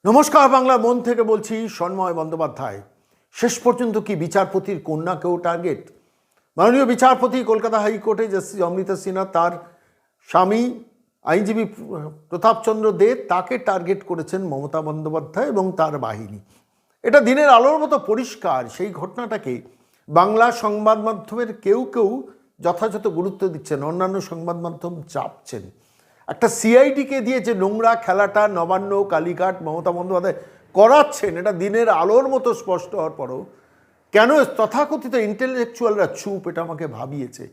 নমস্কার, বাংলার মন থেকে বলছি সন্ময় বন্দ্যোপাধ্যায়। শেষ পর্যন্ত কি বিচারপতির কন্যাকেও টার্গেট? মাননীয় বিচারপতি কলকাতা হাইকোর্টে জাস্টিস অমৃতা সিনহা তার স্বামী আইনজীবী প্রতাপচন্দ্র দে তাকে টার্গেট করেছেন মমতা বন্দ্যোপাধ্যায় এবং তার বাহিনী। এটা দিনের আলোর মতো পরিষ্কার। সেই ঘটনাটাকে বাংলা সংবাদ মাধ্যমের কেউ কেউ যথাযথ গুরুত্ব দিচ্ছেন, অন্যান্য সংবাদ মাধ্যম চাপছেন। একটা সিআইডিকে দিয়ে যে নোংরা খেলাটা নবান্ন, কালীঘাট মমতা বন্দ্যোপাধ্যায় করাচ্ছেন, এটা দিনের আলোর মতো স্পষ্ট হওয়ার পরও কেন তথাকথিত ইন্টেলেকচুয়ালরা চুপ, এটা আমাকে ভাবিয়েছে।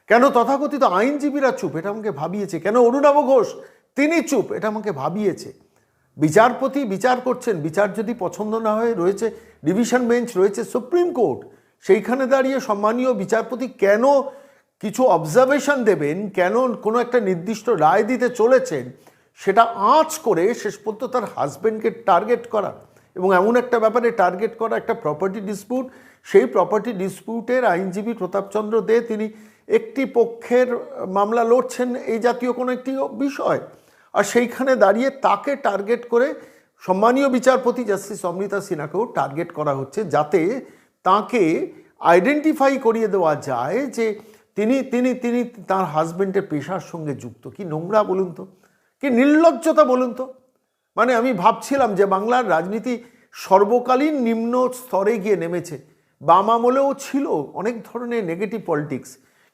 কেন তথাকথিত আইনজীবীরা চুপ, এটা আমাকে ভাবিয়েছে। কেন অরুণাভ ঘোষ তিনি চুপ, এটা আমাকে ভাবিয়েছে। বিচারপতি বিচার করছেন, বিচার যদি পছন্দ না হয় রয়েছে ডিভিশন বেঞ্চ, রয়েছে সুপ্রিম কোর্ট। সেইখানে দাঁড়িয়ে সম্মানীয় বিচারপতি কেন কিছু অবজারভেশন দেবেন, কেন কোনো একটা নির্দিষ্ট রায় দিতে চলেছেন, সেটা আঁচ করে শেষ পর্যন্ত তার হাজব্যান্ডকে টার্গেট করা এবং এমন একটা ব্যাপারে টার্গেট করা, একটা প্রপার্টি ডিসপিউট। সেই প্রপার্টি ডিসপিউটের আইনজীবী প্রতাপচন্দ্র দে তিনি একটি পক্ষের মামলা লড়ছেন এই জাতীয় কোনো একটি বিষয়, আর সেইখানে দাঁড়িয়ে তাকে টার্গেট করে সম্মানীয় বিচারপতি জাস্টিস অমৃতা সিনহাকেও টার্গেট করা হচ্ছে, যাতে তাকে আইডেন্টিফাই করিয়ে দেওয়া যায় যে তিনি তিনি তিনি তার হাজব্যান্ডের পেশার সঙ্গে যুক্ত। কি নোংরা বলুন তো, কি নির্লজ্জতা বলুন তো। মানে আমি ভাবছিলাম যে বাংলার রাজনীতি সর্বকালীন নিম্ন স্তরে গিয়ে নেমেছে। বাম আমলেও ছিল অনেক ধরনের নেগেটিভ পলিটিক্স,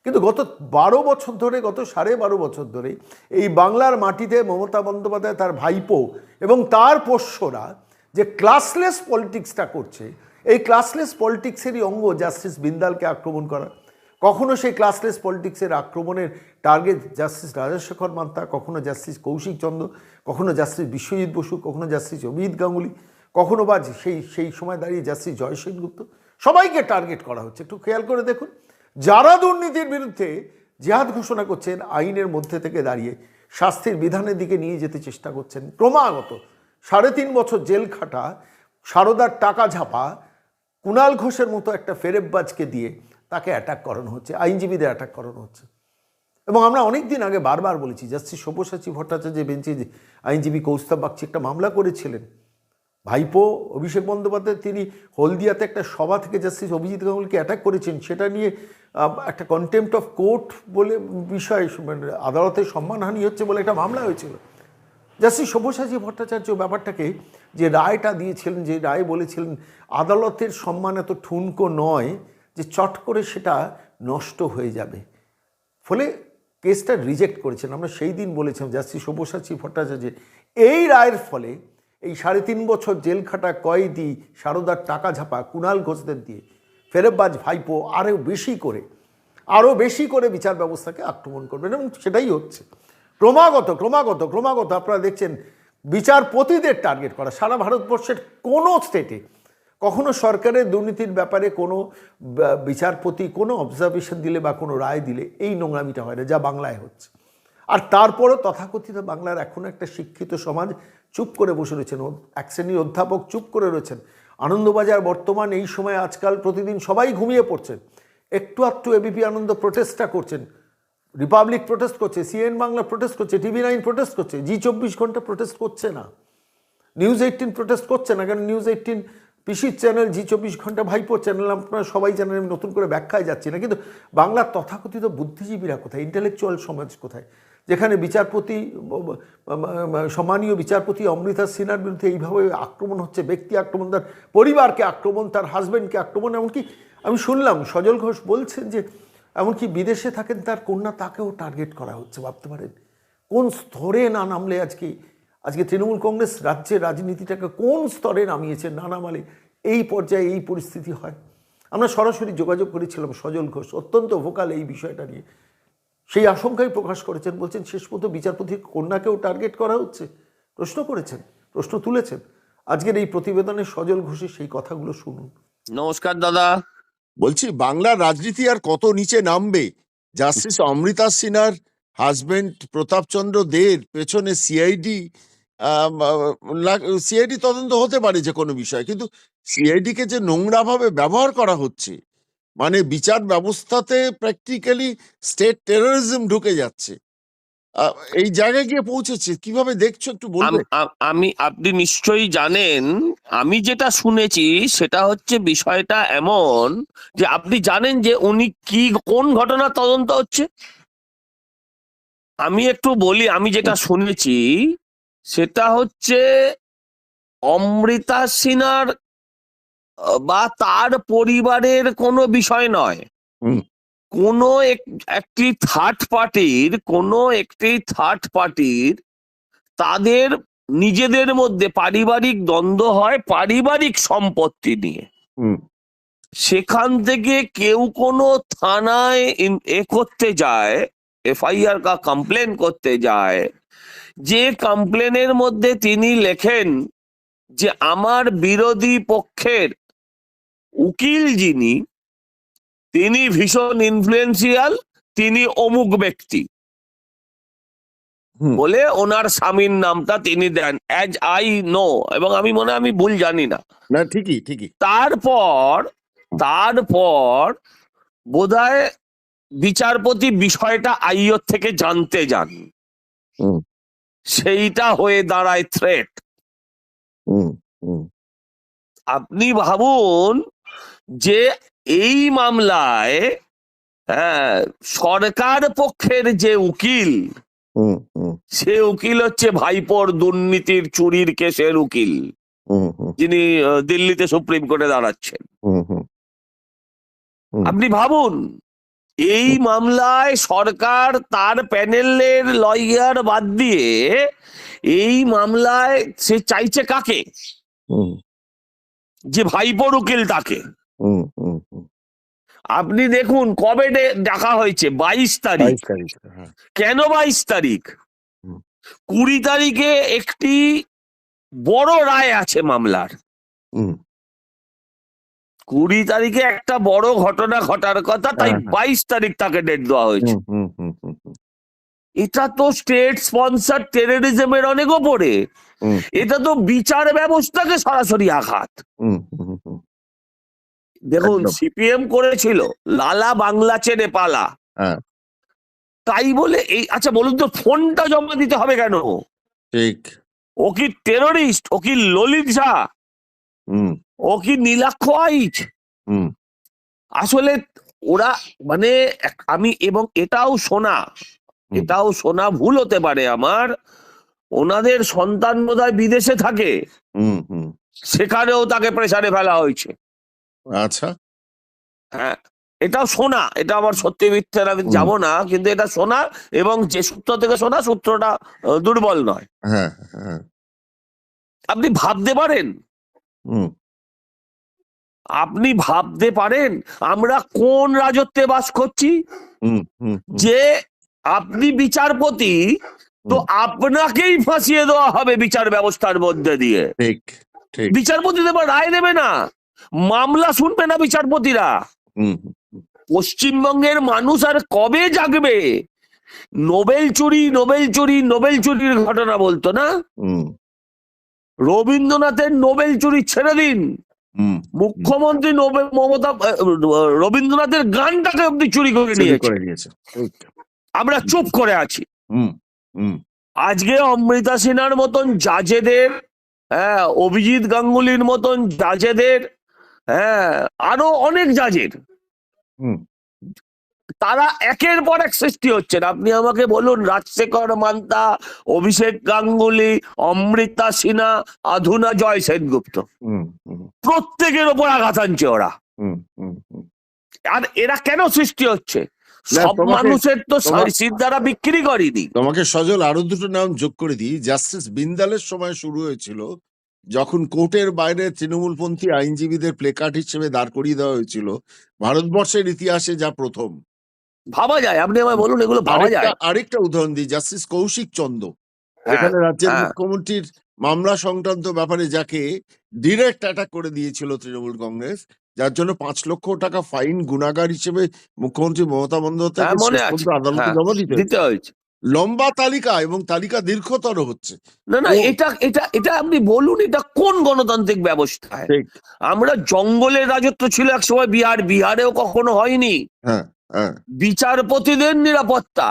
কিন্তু গত 12 বছর ধরে, গত 12.5 বছর ধরে এই বাংলার মাটিতে মমতা বন্দ্যোপাধ্যায়, তার ভাইপো এবং তার পোষ্যরা যে ক্লাসলেস পলিটিক্সটা করছে, এই ক্লাসলেস পলিটিক্সেরই অঙ্গ জাস্টিস বিন্দালকে আক্রমণ করা। কখনো সেই ক্লাসলেস পলিটিক্সের আক্রমণের টার্গেট জাস্টিস রাজশেখর মান্তা, কখনো জাস্টিস কৌশিক চন্দ্র, কখনো জাস্টিস বিশ্বজিৎ বসু, কখনো জাস্টিস অমিত গাঙ্গুলি, কখনো বা সেই সময় দাঁড়িয়ে জাস্টিস জয় সেনগুপ্ত। সবাইকে টার্গেট করা হচ্ছে। একটু খেয়াল করে দেখুন, যারা দুর্নীতির বিরুদ্ধে জেহাদ ঘোষণা করছেন, আইনের মধ্যে থেকে দাঁড়িয়ে শাস্তির বিধানের দিকে নিয়ে যেতে চেষ্টা করছেন, ক্রমাগত 3.5 বছর জেল খাটা, সারদার টাকা ঝাপা কুণাল ঘোষের মতো একটা ফেরেববাজকে দিয়ে তাকে অ্যাটাক করানো হচ্ছে, আইনজীবীদের অ্যাটাক করানো হচ্ছে। এবং আমরা অনেক দিন আগে বারবার বলেছি, জাস্টিস সব্যসাচী ভট্টাচার্যের বেঞ্চে যে আইনজীবী কৌস্তব বাগচি একটা মামলা করেছিলেন, ভাইপো অভিষেক বন্দ্যোপাধ্যায় তিনি হলদিয়াতে একটা সভা থেকে জাস্টিস অভিজিৎ গাঙ্গুলিকে অ্যাটাক করেছেন, সেটা নিয়ে একটা কন্টেম্প্ট অফ কোর্ট বলে বিষয়, মানে আদালতের সম্মানহানি হচ্ছে বলে একটা মামলা হয়েছিল। জাস্টিস সব্যসাচী ভট্টাচার্য ব্যাপারটাকে যে রায়টা দিয়েছিলেন, যে রায় বলেছিলেন আদালতের সম্মান এত ঠুনকো নয় যে চট করে সেটা নষ্ট হয়ে যাবে, ফলে কেসটা রিজেক্ট করেছেন। আমরা সেই দিন বলেছিলাম জাস্টিস সব্যসাচী ভট্টাচার্য এই রায়ের ফলে এই 3.5 বছর জেল খাটা কয়েদি, সারদার টাকা ঝাপা কুণাল ঘোষদের দিয়ে ফেরেববাজ ভাইপো আরও বেশি করে বিচার ব্যবস্থাকে আক্রমণ করবেন, এবং সেটাই হচ্ছে। ক্রমাগত ক্রমাগত ক্রমাগত আপনারা দেখছেন বিচারপতিদের টার্গেট করা। সারা ভারতবর্ষের কোনো স্টেটে কখনো সরকারের দুর্নীতির ব্যাপারে কোনো বিচারপতি কোনো অবজারভেশন দিলে বা কোনো রায় দিলে এই নোংরামিটা হয় না, যা বাংলায় হচ্ছে। আর তারপরও তথাকথিত বাংলার এখন একটা শিক্ষিত সমাজ চুপ করে বসে রয়েছেন, এক শ্রেণীর অধ্যাপক চুপ করে রয়েছেন। আনন্দবাজার বর্তমান এই সময় আজকাল প্রতিদিন সবাই ঘুমিয়ে পড়ছেন, একটু আধটু এবিপি আনন্দ প্রোটেস্টটা করছেন, রিপাবলিক প্রোটেস্ট করছে, সিএন বাংলা প্রোটেস্ট করছে, TV9 প্রোটেস্ট করছে, জি24 ঘন্টা প্রোটেস্ট করছে না, নিউজ 18 প্রোটেস্ট করছে না। কারণ নিউজ 18 পিসির চ্যানেল, জি24 ঘন্টা ভাইপোর চ্যানেল, আপনারা সবাই জানেন, আমি নতুন করে ব্যাখ্যায় যাচ্ছি না। কিন্তু বাংলার তথাকথিত বুদ্ধিজীবীরা কোথায়, ইন্টেলেকচুয়াল সমাজ কোথায়, যেখানে বিচারপতি, সম্মানীয় বিচারপতি অমৃতা সিনহার বিরুদ্ধে এইভাবে আক্রমণ হচ্ছে, ব্যক্তি আক্রমণ, তার পরিবারকে আক্রমণ, তার হাজব্যান্ডকে আক্রমণ। এমনকি আমি শুনলাম সজল ঘোষ বলছেন যে এমনকি বিদেশে থাকেন তার কন্যা, তাকেও টার্গেট করা হচ্ছে। ভাবতে পারেন কোন স্তরে না নামলে আজকে তৃণমূল কংগ্রেস রাজ্যের রাজনীতিটাকে কোন স্তরে নামিয়েছে, না নামালে এই পর্যায়ে এই পরিস্থিতি হয়। আমরা সরাসরি যোগাযোগ করেছিলাম সজল ঘোষ, অত্যন্ত ভোকাল এই বিষয়টা নিয়ে। সেই আশঙ্কাই প্রকাশ করেছেন, বলছেন শেষ পর্যন্ত বিচারপতির কন্যাকেও টার্গেট করা হচ্ছে। প্রশ্ন করেছেন, প্রশ্ন তুলেছেন। আজকের এই প্রতিবেদনে সজল ঘোষের সেই কথাগুলো শুনুন। নমস্কার দাদা। বলছি, বাংলার রাজনীতি আর কত নিচে নামবে? জাস্টিস অমৃতা সিনহার হাজবেন্ড প্রতাপচন্দ্র দের পেছনে সিআইডি তদন্ত হতে পারে যে কোনো বিষয়, কিন্তু সিআইডি কে যে নোংরা ভাবে ব্যবহার করা হচ্ছে, মানে বিচার ব্যবস্থাতে প্র্যাকটিক্যালি স্টেট টেরোরিজম ঢুকে যাচ্ছে। এই জায়গায় গিয়ে পৌঁছেছে, কিভাবে দেখছো একটু বলবে? আপনি নিশ্চয়ই জানেন, আমি যেটা শুনেছি সেটা হচ্ছে বিষয়টা এমন যে আপনি জানেন যে উনি কোন ঘটনা তদন্ত হচ্ছে। আমি একটু বলি, আমি যেটা শুনেছি সেটা হচ্ছে অমৃতা সিনহার বা তার পরিবারের কোনো বিষয় নয়, হুম কোনো একটি থার্ড পার্টির তাদের নিজেদের মধ্যে পারিবারিক দ্বন্দ্ব হয় পারিবারিক সম্পত্তি নিয়ে। হুম সেখান থেকে কেউ কোনো থানায় করতে যায়, এফআইআর কা কমপ্লেন করতে যায়, যে কমপ্লেনের মধ্যে তিনি লেখেন যে আমার বিরোধী পক্ষের উকিল যিনি, তিনি ভীষণ ইনফ্লুয়েন্সিয়াল, তিনি অমুক ব্যক্তি হুম বলে ওনার স্বামীর নামটা তিনি দেন, অ্যাজ আই নো, এবং আমি ভুল জানি না। না, ঠিকই ঠিকই। তারপর বোধহয় বিচারপতি বিষয়টা আইয়র থেকে জানতে যান, হুম সেইটা হয়ে দাঁড়ায় থ্রেট। হুম হুম আপনি ভাবুন যে এই মামলায় সরকার পক্ষের যে উকিল, হুম হুম সে উকিল হচ্ছে ভাইপোর দুর্নীতির চুরির কেসের উকিল, হুম হুম যিনি দিল্লিতে সুপ্রিম কোর্টে দাঁড়াচ্ছেন। হুম হুম হুম আপনি ভাবুন, এই মামলায় সরকার তার প্যানেলের লয়ার বাদ দিয়ে এই মামলায় সে চাইছে কাকে? হুম যে ভাইপোর উকিল তাকে। হুম হুম হুম আপনি দেখুন কবে ডাকা হয়েছে, 22 তারিখ। 22 তারিখ, হ্যাঁ। কেন 22 তারিখ? হুম 20 তারিখে একটি বড় রায় আছে মামলার। হুম 20 তারিখে একটা বড় ঘটনা ঘটার কথা, তাই হ্যাঁ, হ্যাঁ। 22 তারিখ তাকে ডেট দেওয়া হয়েছে। হুম হুম হুম হুম এটা তো স্টেট স্পন্সর টেররিজমের অনেক ওপরে। হুম এটা তো বিচার ব্যবস্থাকে সরাসরি আঘাত। হুম হুম হুম দেখুন, একদম। সিপিএম করেছিল লালা বাংলা ছেড়ে পালা, হ্যাঁ, তাই বলে এই, আচ্ছা বলুন তো, ফোনটা জমা দিতে হবে কেন? ঠিক। ও কি টেররিস্ট? ও কি ললিত ঝা? হুম ও কি নীলাক্ষ আইচ? হুম আসলে ওরা মানে আমি, এবং হুম এটাও শোনা ভুল হতে পারে আমার, ওনাদের সন্তান বোধহয় বিদেশে থাকে, হুম হুম সেখানেও তাকে প্রেসারে ফেলা হয়েছে। আচ্ছা। হ্যাঁ, এটাও শোনা, এটা আমার সত্যি মিথ্যের আমি হুম যাব না, কিন্তু এটা শোনা, এবং যে সূত্র থেকে শোনা সূত্রটা দুর্বল নয়। হ্যাঁ হ্যাঁ আপনি ভাবতে পারেন, হুম আপনি ভাবতে পারেন আমরা কোন রাজত্বে বাস করছি? হুম হুম হুম যে আপনি বিচারপতি, তো হুম, আপনাকেই ফাঁসিয়ে দেওয়া হবে বিচার ব্যবস্থার মধ্যে দিয়ে। ঠিক ঠিক। বিচারপতি এবার রায় দেবে না, মামলা শুনবে না বিচারপতিরা। হুম পশ্চিমবঙ্গের মানুষ আর কবে জাগবে? নোবেল চুরির ঘটনা বলতো না? হুম রবীন্দ্রনাথের নোবেল চুরি ছেড়ে দিন, হুম মুখ্যমন্ত্রী রবীন্দ্রনাথের গানটাকে অব্দি চুরি করে চুরি নিয়েছে, করে নিয়েছে, ঠিক। আমরা চুপ করে আছি। হুম হুম আজকে অমৃতা সিনহার মতন জাজেদের, অভিজিৎ গাঙ্গুলির মতন জাজেদের, আরো অনেক জাজের, হুম তারা একের পর এক সৃষ্টি হচ্ছেন। আপনি আমাকে বলুন, রাজশেখর মান্তা, অভিষেক গাঙ্গুলি, অমৃতা সিনহা, আধুনা জয় সেনগুপ্ত, হুম হুম প্রত্যেকের ওপর আঘাত আনছে ওরা। হুম হুম হুম। আর এরা কেন সৃষ্টি হচ্ছে? না, সব মানুষের তো তোমা- সিদ্ধারা বিক্রি করেনি। তোমাকে সজল আরো দুটো নাম যোগ করে দিই। জাস্টিস বিন্দালের সময় শুরু হয়েছিল, যখন কোর্টের বাইরে তৃণমূলপন্থী আইনজীবীদের প্লেকার্ড হিসেবে দাঁড় করিয়ে দেওয়া হয়েছিল, ভারতবর্ষের ইতিহাসে যা প্রথম। ভাবা যায়? আপনি আমায় বলুন, এগুলো ভাবা যায়? আরেকটা উদাহরণ দিই, জাস্টিস কৌশিক চন্দ্র, হ্যাঁ, এখানে রাজ্যের হ্যাঁ, মুখ্যমন্ত্রীর মামলা সংক্রান্ত ব্যাপারে যাকে ডিরেক্ট অ্যাটাক করে দিয়েছিল তৃণমূল কংগ্রেস, যার জন্য 5 লক্ষ টাকা ফাইন গুণাগার হিসেবে মুখ্যমন্ত্রী মমতা হ্যাঁ, বন্দ্যোপাধ্যায়কে মনে শেষ আছে। পর্যন্ত আদালতে হ্যাঁ, জমা দিতে দিতে হয়েছে। হয়েছে। লম্বা তালিকা, এবং তালিকা দীর্ঘতর হচ্ছে। না, না, ও এটা এটা এটা আপনি বলুন, এটা কোন গণতান্ত্রিক ব্যবস্থায়? ঠিক। আমরা জঙ্গলের রাজত্ব ছিল এক সময়, বিহারেও কখনো হয়নি। হ্যাঁ হ্যাঁ বিচারপতিদের নিরাপত্তা,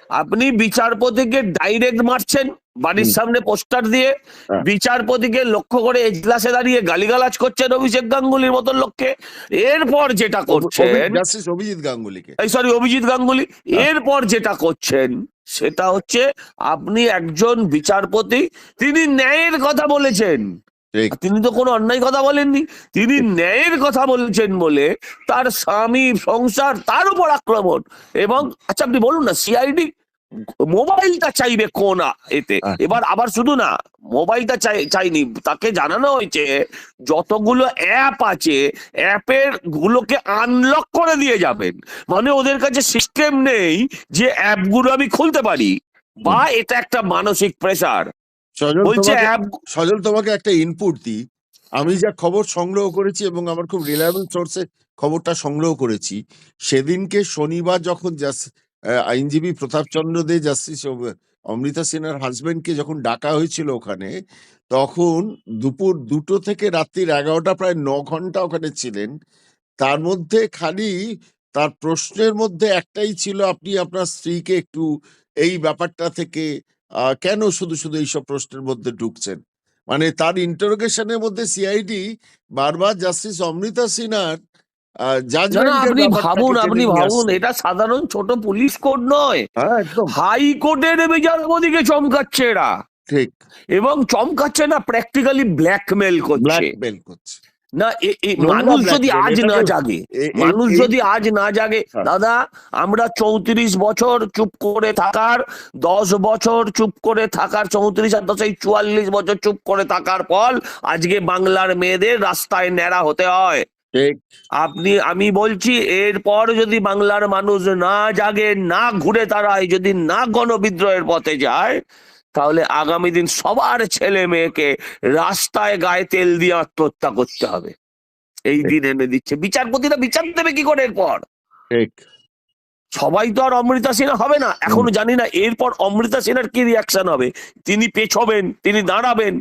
আপনি বিচারপতিকে ডাইরেক্ট মারছেন বাড়ির সামনে পোস্টার দিয়ে, হ্যাঁ। বিচারপতিকে লক্ষ্য করে এজলাসে দাঁড়িয়ে গালিগালাজ করছেন অভিষেক গাঙ্গুলির মতন লোককে। এরপর যেটা করছেন, জাস্টিস অভিজিৎ গাঙ্গুলিকে, অভিজিৎ গাঙ্গুলি, এরপর যেটা করছেন সেটা হচ্ছে আপনি একজন বিচারপতি, তিনি ন্যায়ের কথা বলেছেন, ঠিক তিনি তো কোনো অন্যায় কথা বলেননি, তিনি ন্যায়ের কথা বলেছেন বলে তার স্বামী সংসার তার উপর আক্রমণ। এবং আচ্ছা আপনি বলুন না, সিআইডি মোবাইলটা চাইবে কোন এতে? এবার আবার শুধু না মোবাইলটা চাইনি, তাকে জানানো হয়েছে যতগুলো অ্যাপ আছে অ্যাপের গুলোকে আনলক করে দিয়ে যাবেন, মানে ওদের কাছে সিস্টেম নেই যে অ্যাপগুলো আমি খুলতে পারি, বা এটা একটা মানসিক প্রেসার। বলছে অ্যাপ, সজল তোমাকে একটা ইনপুট দিই, আমি যা খবর সংগ্রহ করেছি এবং আমার খুব রিলায়েবল সোর্সে খবরটা সংগ্রহ করেছি, সেদিনকে শনিবার যখন আইনজীবী প্রতাপচন্দ্র দে জাস্টিস অমৃতা সিনহার হাজবেন্ডকে যখন ডাকা হয়েছিল ওখানে, তখন দুপুর 2টো থেকে রাত্রির 11টা, প্রায় 9 ঘন্টা ওখানে ছিলেন। তার মধ্যে খালি তার প্রশ্নের মধ্যে একটাই ছিল, আপনি আপনার স্ত্রীকে একটু এই ব্যাপারটা থেকে কেন শুধু শুধু এইসব প্রশ্নের মধ্যে ঢুকছেন, মানে তার ইন্টারোগেশনের মধ্যে সিআইডি বারবার জাস্টিস অমৃতা সিনহার আপনি ভাবুন এটা সাধারণ ছোট পুলিশ কোর্ট নয়, হাইকোর্টের বিচারপতিকে চমকাচ্ছে এরা। ঠিক, এবং চমকাচ্ছে না, প্র্যাকটিক্যালি ব্ল্যাকমেল করছে না। মানুষ যদি আজ না জাগে, দাদা, আমরা 34 বছর চুপ করে থাকার, 10 বছর চুপ করে থাকার, 34 আর 10 44 বছর চুপ করে থাকার ফল আজকে বাংলার মেয়েদের রাস্তায় ন্যাড়া হতে হয়। আমি বলছি, এরপর যদি বাংলার মানুষ না জাগে, না ঘুরে দাঁড়ায়, যদি না গণবিদ্রোহের পথে যায়, তাহলে আগামী দিন সবার ছেলে মেয়েকে রাস্তায় গায়ে তেল দিয়ে আত্মহত্যা করতে হবে। এই দিন এনে দিচ্ছে। বিচারপতিরা বিচার দেবে কি করে এরপর? সবাই তো আর অমৃতা সিনহা হবে না, এখনো জানি না এরপর অমৃতা সিনহার কি রিয়াকশন হবে। তিনি পেছবেন, তিনি দাঁড়াবেন,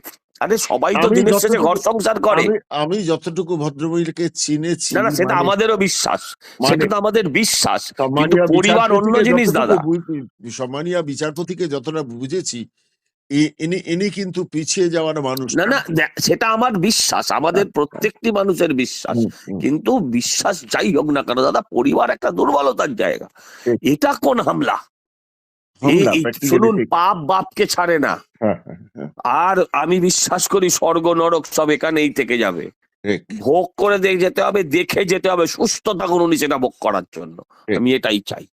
আরে সবাই তো দিনের শেষে ঘর সংসার করে। আমি যতটুকু ভদ্রমহিলাকে চিনেছি, না সেটা আমাদেরও বিশ্বাস, সেটা তো আমাদের বিশ্বাস, কিন্তু পরিবার অন্য জিনিস দাদা। সম্মানীয় বিচারপতিকে যতটা বুঝেছি, ইনি কিন্তু পিছিয়ে যাওয়ার মানুষ না, সেটা আমার বিশ্বাস, আমাদের প্রত্যেকটি মানুষের বিশ্বাস। কিন্তু বিশ্বাস যাই হোক না কেন দাদা, পরিবার একটা দুর্বলতার জায়গা। এটা কোন হামলা? শুনুন, পাপ বাপকে ছাড়ে না। আর আমি বিশ্বাস করি স্বর্গ নরক সব এখানেই থেকে যাবে। ভোগ করে যেতে হবে, দেখে যেতে হবে, সুস্থ থাকুন উনি সেটা ভোগ করার জন্য। আমি এটাই চাই।